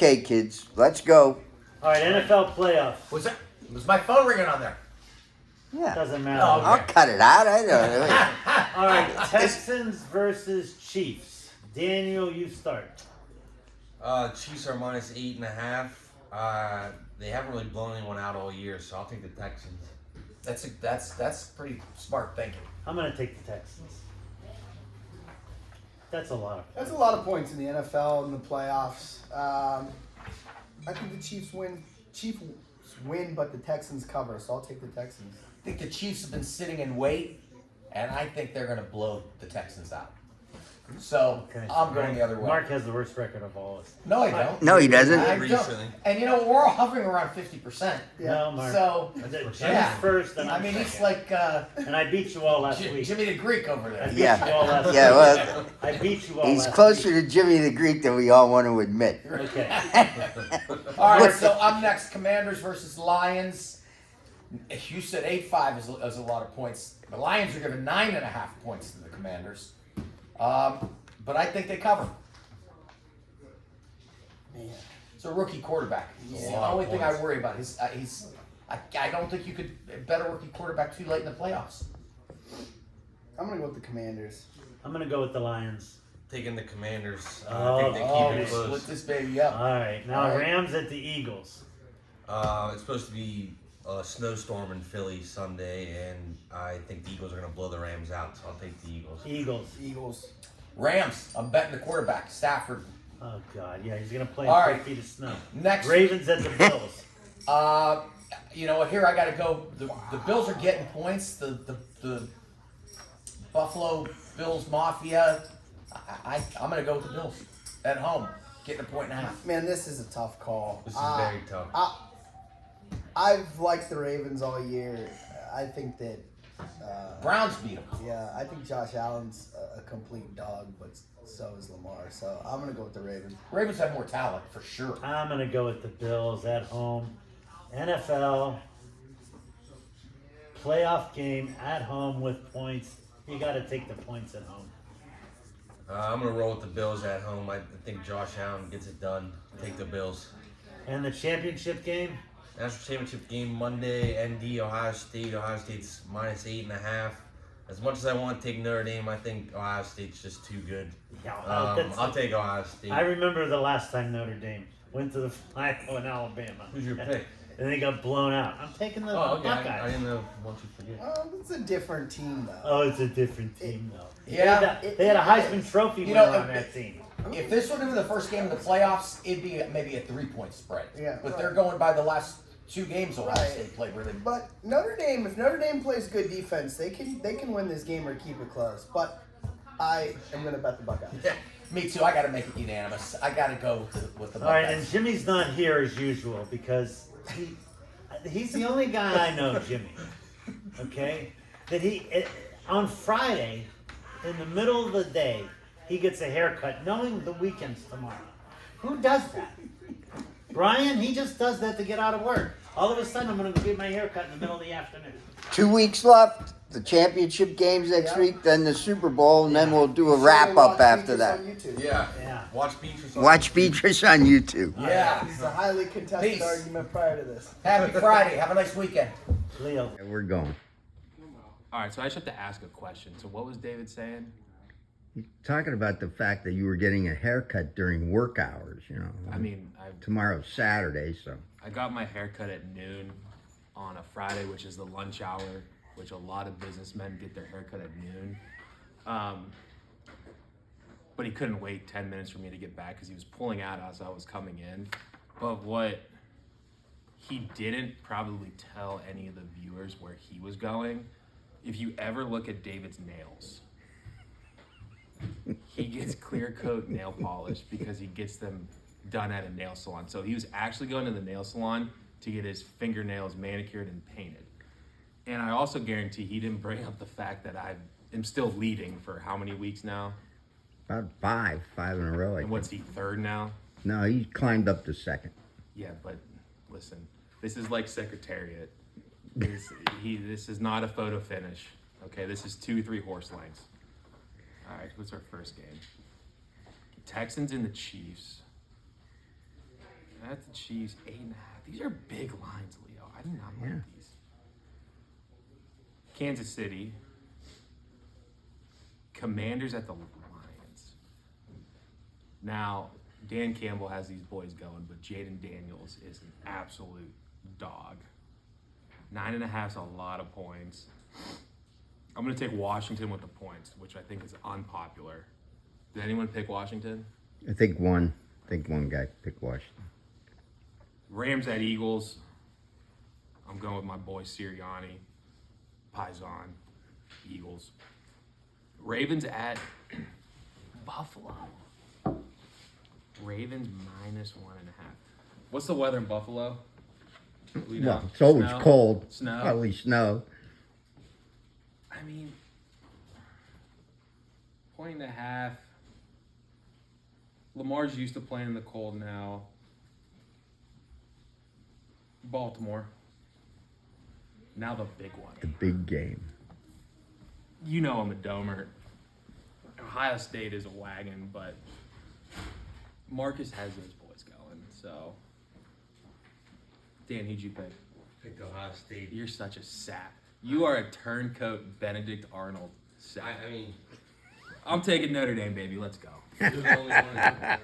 Okay, kids, let's go. All right, NFL playoff. Was my phone ringing on there? Yeah. Doesn't matter. Oh, okay. I'll cut it out. I don't know. All right, Texans versus Chiefs. Daniel, you start. Chiefs are minus 8.5. They haven't really blown anyone out all year, so I'll take the Texans. That's pretty smart thinking. I'm going to take the Texans. That's a lot of points. That's a lot of points in the NFL and the playoffs. I think the Chiefs win. Chiefs win, but the Texans cover, so I'll take the Texans. I think the Chiefs have been sitting in wait, and I think they're going to blow the Texans out. So Okay. I'm going the other way. Mark has the worst record of all of us. No, I don't. No, he doesn't. I don't. Recently. And you know, we're all hovering around 50%. No, Mark. So, Jimmy's yeah. first, and I I'm mean, it's second. like And I beat you all last week. Jimmy the Greek over I there. beat Yeah. you all last Yeah, week. well, I beat you all he's last closer week. to Jimmy the Greek than we all want to admit. Okay. All right, so I'm next. Commanders versus Lions. You said 8-5 is a lot of points. The Lions are giving 9.5 points to the Commanders. But I think they cover. Man. It's a rookie quarterback. It's the only thing I worry about. I don't think you could bet a rookie quarterback too late in the playoffs. I'm gonna go with the Commanders. I'm going to go with the Lions. Taking the Commanders. Oh, I think they keep it Split close. this baby up. All right. Now, All right. Rams at the Eagles. It's supposed to be a snowstorm in Philly Sunday, and I think the Eagles are going to blow the Rams out, so I'll take the Eagles. Eagles. Eagles. Rams. I'm betting the quarterback, Stafford. Oh, God. Yeah, he's going to play All in 3 right. feet of snow. Next. Ravens at the Bills. You know what? Here I got to go. The Bills are getting points. The Buffalo Bills Mafia. I'm going to go with the Bills at home, getting 1.5. Man, this is a tough call. This is very tough. I've liked the Ravens all year. I think that. Browns beat them. Yeah, I think Josh Allen's a complete dog, but so is Lamar. So I'm gonna go with the Ravens. Ravens have more talent for sure. I'm going to go with the Bills at home. NFL playoff game at home with points. You got to take the points at home. I'm going to roll with the Bills at home. I think Josh Allen gets it done. Take the Bills. And the championship game? National Championship game Monday, ND, Ohio State. Ohio State's minus 8.5. As much as I want to take Notre Dame, I think Ohio State's just too good. Yeah, I'll take Ohio State. I remember the last time Notre Dame went to the final in Alabama. Who's your pick? And they got blown out. I'm taking the Oh, okay. I Buckeyes. didn't know. Want you to forget. It's a different team though. Oh, it's a different team, though. Yeah. They had a Heisman Trophy You winner know, on that team. If this would have been the first game of the playoffs, it'd be maybe a 3-point spread. Yeah, But right. they're going by the last 2 games Ohio Right. State played where they. But Notre Dame, if Notre Dame plays good defense, they can win this game or keep it close. But I am gonna bet the Buckeyes. Yeah, me too. I got to make it unanimous. I got to go with the All right, Buckeyes. and Jimmy's not here as usual because he's the only guy I know, Jimmy. Okay, that on Friday, in the middle of the day, he gets a haircut, knowing the weekend's tomorrow. Who does that? Brian, he just does that to get out of work. All of a sudden, I'm going to go get my haircut in the middle of the afternoon. 2 weeks left. The championship games next Yeah. week, then the Super Bowl, and then we'll do a So wrap they up watch after Beatrice that. on YouTube. Yeah. Yeah. Watch Beatrice. Watch Beatrice on YouTube. Yeah. This is a highly contested Peace. argument prior to this. Happy Friday. Have a nice weekend. Leo. We're going. All right, so I just have to ask a question. So what was David saying? Talking about the fact that you were getting a haircut during work hours, you know. I mean, Tomorrow's Saturday, so. I got my haircut at noon on a Friday, which is the lunch hour, which a lot of businessmen get their haircut at noon. But he couldn't wait 10 minutes for me to get back because he was pulling out as I was coming in. But what he didn't probably tell any of the viewers where he was going, if you ever look at David's nails, he gets clear coat nail polish because he gets them done at a nail salon. So he was actually going to the nail salon to get his fingernails manicured and painted. And I also guarantee he didn't bring up the fact that I am still leading for how many weeks now? About five in a row. I And think. what's he, third now? No, he climbed up to second. Yeah, but listen, this is like Secretariat. This is not a photo finish. Okay, this is 2-3 horse lengths. All right, what's our first game? Texans and the Chiefs. That's the Chiefs, 8.5. These are big lines, Leo. I do not like Yeah. these. Kansas City. Commanders at the Lions. Now, Dan Campbell has these boys going, but Jaden Daniels is an absolute dog. 9.5 is a lot of points. I'm going to take Washington with the points, which I think is unpopular. Did anyone pick Washington? I think one guy picked Washington. Rams at Eagles. I'm going with my boy Sirianni. Paisan. Eagles. Ravens at Buffalo. Ravens -1.5. What's the weather in Buffalo? We know. Well, it's always Snow? cold. Snow. Probably snow. I mean, 1.5. Lamar's used to playing in the cold now. Baltimore. Now the big one. The big game. You know I'm a domer. Ohio State is a wagon, but Marcus has those boys going. So, Dan, who'd you pick? Picked Ohio State. You're such a sap. You are a turncoat Benedict Arnold sap. I mean, I'm taking Notre Dame, baby. Let's go. you're the only one.